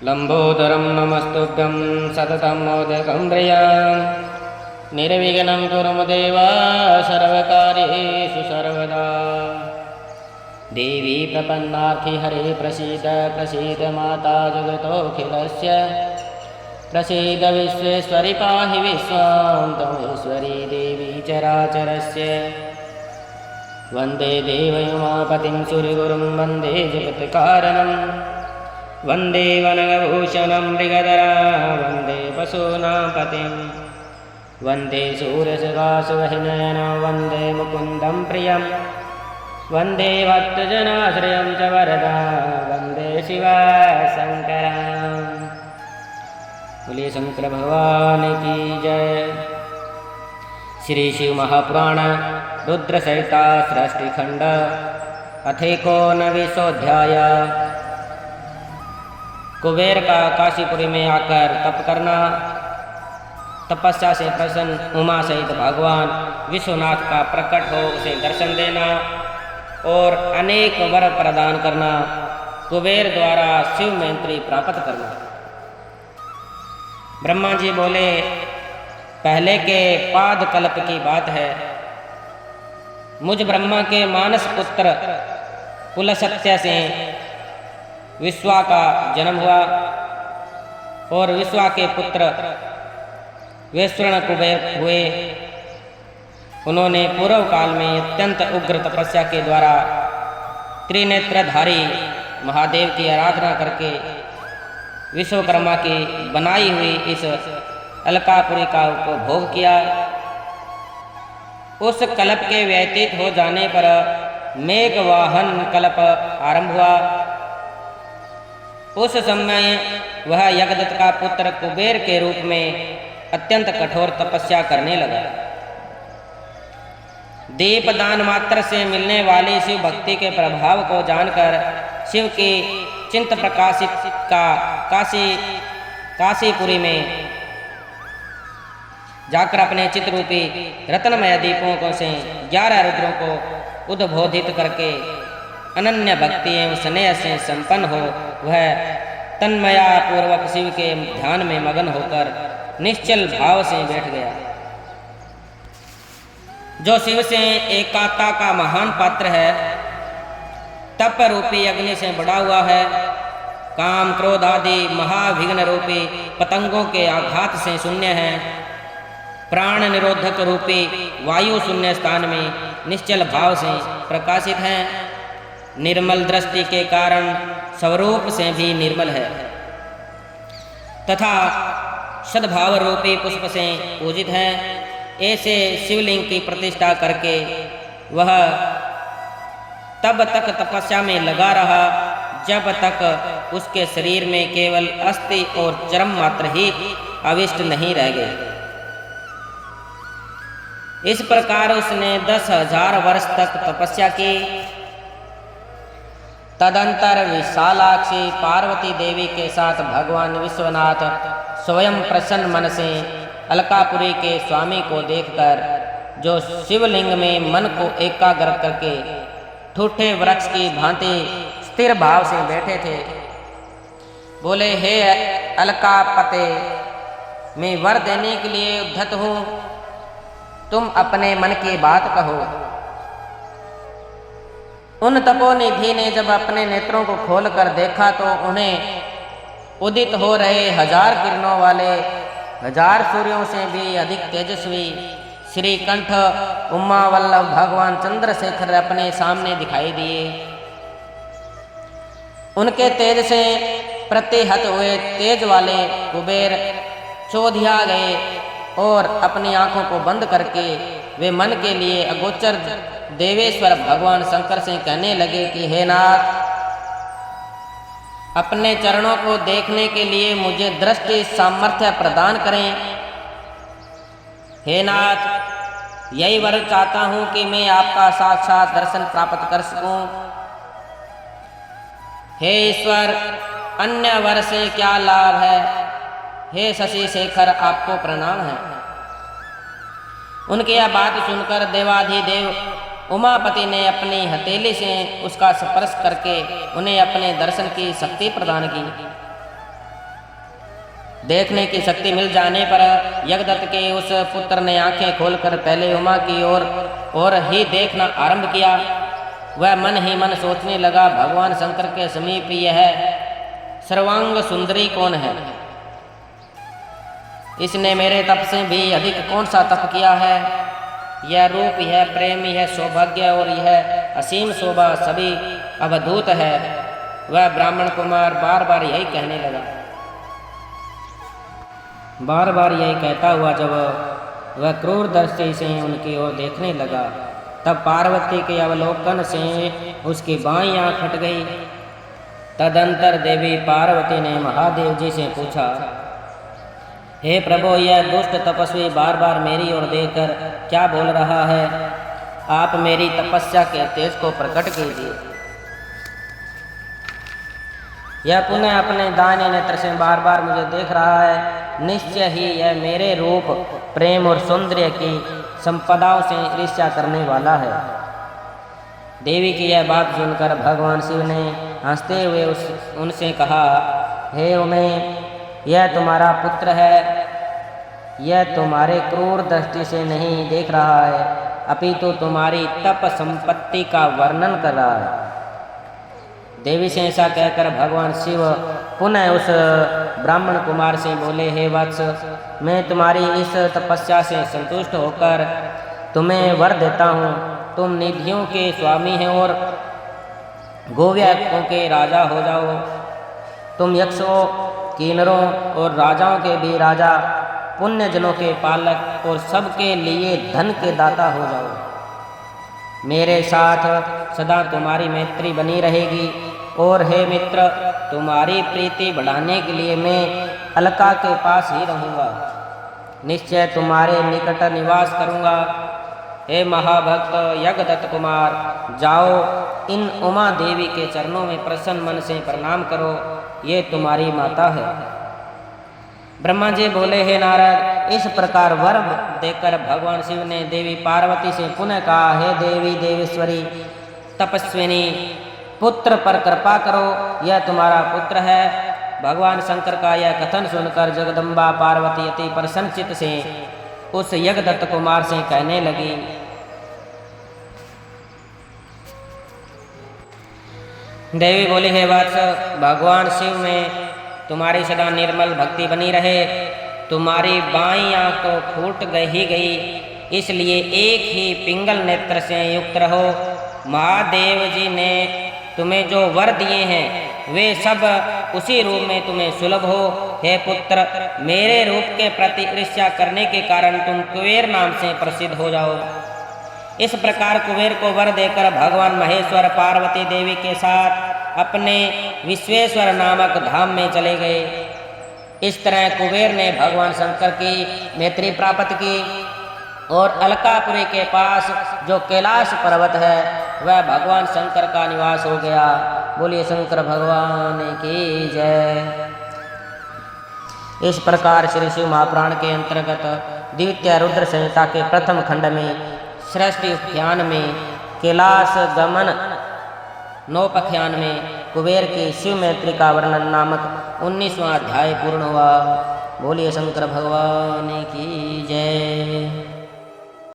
लंबोदरं नमस्तुभ्यं सततं मोदकं प्रियं निर्विघ्नं कुरु देव सर्वकार्येषु सर्वदा। देवी प्रपन्नार्थी हरे प्रसीद प्रसीद माता जगतोऽखिलस्य प्रसीद विश्वेश्वरि पाहि विश्वां त्वमेश्वरी देवी चराचरस्य। वन्दे देवयुमापतिं सूर्यगुरुं वन्दे जगत्कारणं वन्दे वनभूषणं मृगधरा वन्दे पशूनां पतिं वन्दे सूर्यसुखासुवहिनयनं वन्दे मुकुन्दं प्रियं वन्दे भक्तजनाश्रयं च वरदा वन्दे शिवशङ्करम्। बोलिए शंकर भगवान की जय। श्री शिव महापुराण रुद्र संहिता सृष्टिखंड अथेकोनविंशोऽध्याय। कुबेर का काशीपुरी में आकर तप करना, तपस्या से प्रसन्न उमा सहित भगवान विश्वनाथ का प्रकट हो उसे दर्शन देना और अनेक वर प्रदान करना, कुबेर द्वारा शिव मैत्री प्राप्त करना। ब्रह्मा जी बोले, पहले के पाद कल्प की बात है। मुझ ब्रह्मा के मानस पुत्र पुलस्त्य से विश्वा का जन्म हुआ और विश्वा के पुत्र वैश्वर्ण कुबेर हुए। उन्होंने पूर्व काल में अत्यंत उग्र तपस्या के द्वारा त्रिनेत्रधारी महादेव की आराधना करके विश्वकर्मा की बनाई हुई इस अलकापुरी का उपभोग किया। उस कल्प के व्यतीत हो जाने पर मेघवाहन कल्प आरंभ हुआ। उस समय वह यज्ञदत्त का पुत्र कुबेर के रूप में अत्यंत कठोर तपस्या करने लगा। दीपदान मात्र से मिलने वाली शिव भक्ति के प्रभाव को जानकर शिव की चिंत प्रकाशित का काशीपुरी में जाकर अपने चित्ररूपी रत्नमय दीपों से 11 रुद्रों को उद्बोधित करके अनन्य भक्ति एवं स्नेह से संपन्न हो वह तन्मया पूर्वक शिव के ध्यान में मगन होकर निश्चल भाव से बैठ गया। जो शिव से एकात्मता का महान पात्र है, तप रूपी अग्नि से बड़ा हुआ है, काम क्रोध आदि महाविघ्न रूपी पतंगों के आघात से शून्य है, प्राण निरोधक रूपी वायु शून्य स्थान में निश्चल भाव से प्रकाशित है, निर्मल दृष्टि के कारण स्वरूप से भी निर्मल है तथा सद्भाव रूपी पुष्प से पूजित है। ऐसे शिवलिंग की प्रतिष्ठा करके वह तब तक तपस्या में लगा रहा जब तक उसके शरीर में केवल अस्थि और चर्म मात्र ही अविष्ट नहीं रह गए। इस प्रकार उसने 10,000 वर्ष तक तपस्या की। तदंतर विशालाक्षी पार्वती देवी के साथ भगवान विश्वनाथ स्वयं प्रसन्न मन से अलकापुरी के स्वामी को देखकर, जो शिवलिंग में मन को एकाग्र करके ठूठे वृक्ष की भांति स्थिर भाव से बैठे थे, बोले, हे अलकापते, मैं वर देने के लिए उद्धत हूँ, तुम अपने मन की बात कहो। उन तपोनिधि ने जब अपने नेत्रों को खोलकर देखा तो उन्हें उदित हो रहे 1000 किरणों वाले 1000 सूर्यों से भी अधिक तेजस्वी श्री कंठ उमा वल्लभ भगवान चंद्रशेखर अपने सामने दिखाई दिए। उनके तेज से प्रतिहत हुए तेज वाले कुबेर चौधिया गए और अपनी आंखों को बंद करके वे मन के लिए अगोचर देवेश्वर भगवान शंकर से कहने लगे कि हे नाथ, अपने चरणों को देखने के लिए मुझे दृष्टि सामर्थ्य प्रदान करें। हे नाथ, यही वर चाहता हूं कि मैं आपका साक्षात दर्शन प्राप्त कर सकूं। हे ईश्वर, अन्य वर से क्या लाभ है। हे शशि शेखर, आपको प्रणाम है। उनकी यह बात सुनकर देवाधिदेव उमापति ने अपनी हथेली से उसका स्पर्श करके उन्हें अपने दर्शन की शक्ति प्रदान की। देखने की शक्ति मिल जाने पर यज्ञदत्त के उस पुत्र ने आंखें खोलकर पहले उमा की ओर ही देखना आरंभ किया। वह मन ही मन सोचने लगा, भगवान शंकर के समीप यह सर्वांग सुंदरी कौन है? इसने मेरे तप से भी अधिक कौन सा तप किया है? यह रूप, यह प्रेम, यह सौभाग्य और यह असीम शोभा सभी अवधूत है। वह ब्राह्मण कुमार बार बार यही कहने लगा। बार बार यही कहता हुआ जब वह क्रूर दृष्टि से उनकी ओर देखने लगा, तब पार्वती के अवलोकन से उसकी बाईं आंख फट गई। तदंतर देवी पार्वती ने महादेव जी से पूछा, हे प्रभु, यह दुष्ट तपस्वी बार बार मेरी ओर देखकर क्या बोल रहा है? आप मेरी तपस्या के तेज को प्रकट कीजिए। यह पुनः अपने दाहिने नेत्र से बार बार मुझे देख रहा है। निश्चय ही यह मेरे रूप, प्रेम और सौंदर्य की संपदाओं से ईर्ष्या करने वाला है। देवी की यह बात सुनकर भगवान शिव ने हंसते हुए उनसे कहा, हे उमे, यह तुम्हारा पुत्र है। यह तुम्हारे क्रूर दृष्टि से नहीं देख रहा है, अपितु तुम्हारी तप संपत्ति का वर्णन कर रहा है। देवी से ऐसा कहकर भगवान शिव पुनः उस ब्राह्मण कुमार से बोले, हे वत्स, मैं तुम्हारी इस तपस्या से संतुष्ट होकर तुम्हें वर देता हूँ। तुम निधियों के स्वामी हैं और गोव्याकों के राजा हो जाओ। तुम यक्षों, किन्नरों और राजाओं के भी राजा, पुण्यजनों के पालक और सबके लिए धन के दाता हो जाओ। मेरे साथ सदा तुम्हारी मैत्री बनी रहेगी। और हे मित्र, तुम्हारी प्रीति बढ़ाने के लिए मैं अलका के पास ही रहूँगा। निश्चय तुम्हारे निकट निवास करूँगा। हे महाभक्त यज्ञदत्त कुमार, जाओ इन उमा देवी के चरणों में प्रसन्न मन से प्रणाम करो। ये तुम्हारी माता है। ब्रह्मा जी बोले, हे नारद, इस प्रकार वर देकर भगवान शिव ने देवी पार्वती से पुनः कहा, हे देवी देवेश्वरी तपस्विनी, पुत्र पर कृपा करो। यह तुम्हारा पुत्र है। भगवान शंकर का यह कथन सुनकर जगदम्बा पार्वती अति प्रसन्नचित्त से उस यज्ञदत्त कुमार से कहने लगी, देवी बोली, हे वत्स, भगवान शिव में तुम्हारी सदा निर्मल भक्ति बनी रहे। तुम्हारी बाईं आंख तो फूट ही गई, इसलिए एक ही पिंगल नेत्र से युक्त रहो। महादेव जी ने तुम्हें जो वर दिए हैं वे सब उसी रूप में तुम्हें सुलभ हो। हे पुत्र, मेरे रूप के प्रति ईर्ष्या करने के कारण तुम कुबेर नाम से प्रसिद्ध हो जाओ। इस प्रकार कुबेर को वर देकर भगवान महेश्वर पार्वती देवी के साथ अपने विश्वेश्वर नामक धाम में चले गए। इस तरह कुबेर ने भगवान शंकर की मैत्री प्राप्त की और अलकापुरी के पास जो कैलाश पर्वत है वह भगवान शंकर का निवास हो गया। बोलिए शंकर भगवान की जय। इस प्रकार श्री शिव महापुराण के अंतर्गत द्वितीय रुद्र संहिता के प्रथम खंड में सृष्टि उपाख्यान में कैलाश गमन नौपाख्यान में कुबेर की शिव मैत्री का वर्णन नामक 19वां अध्याय पूर्ण हुआ। बोलिए शंकर भगवान की जय।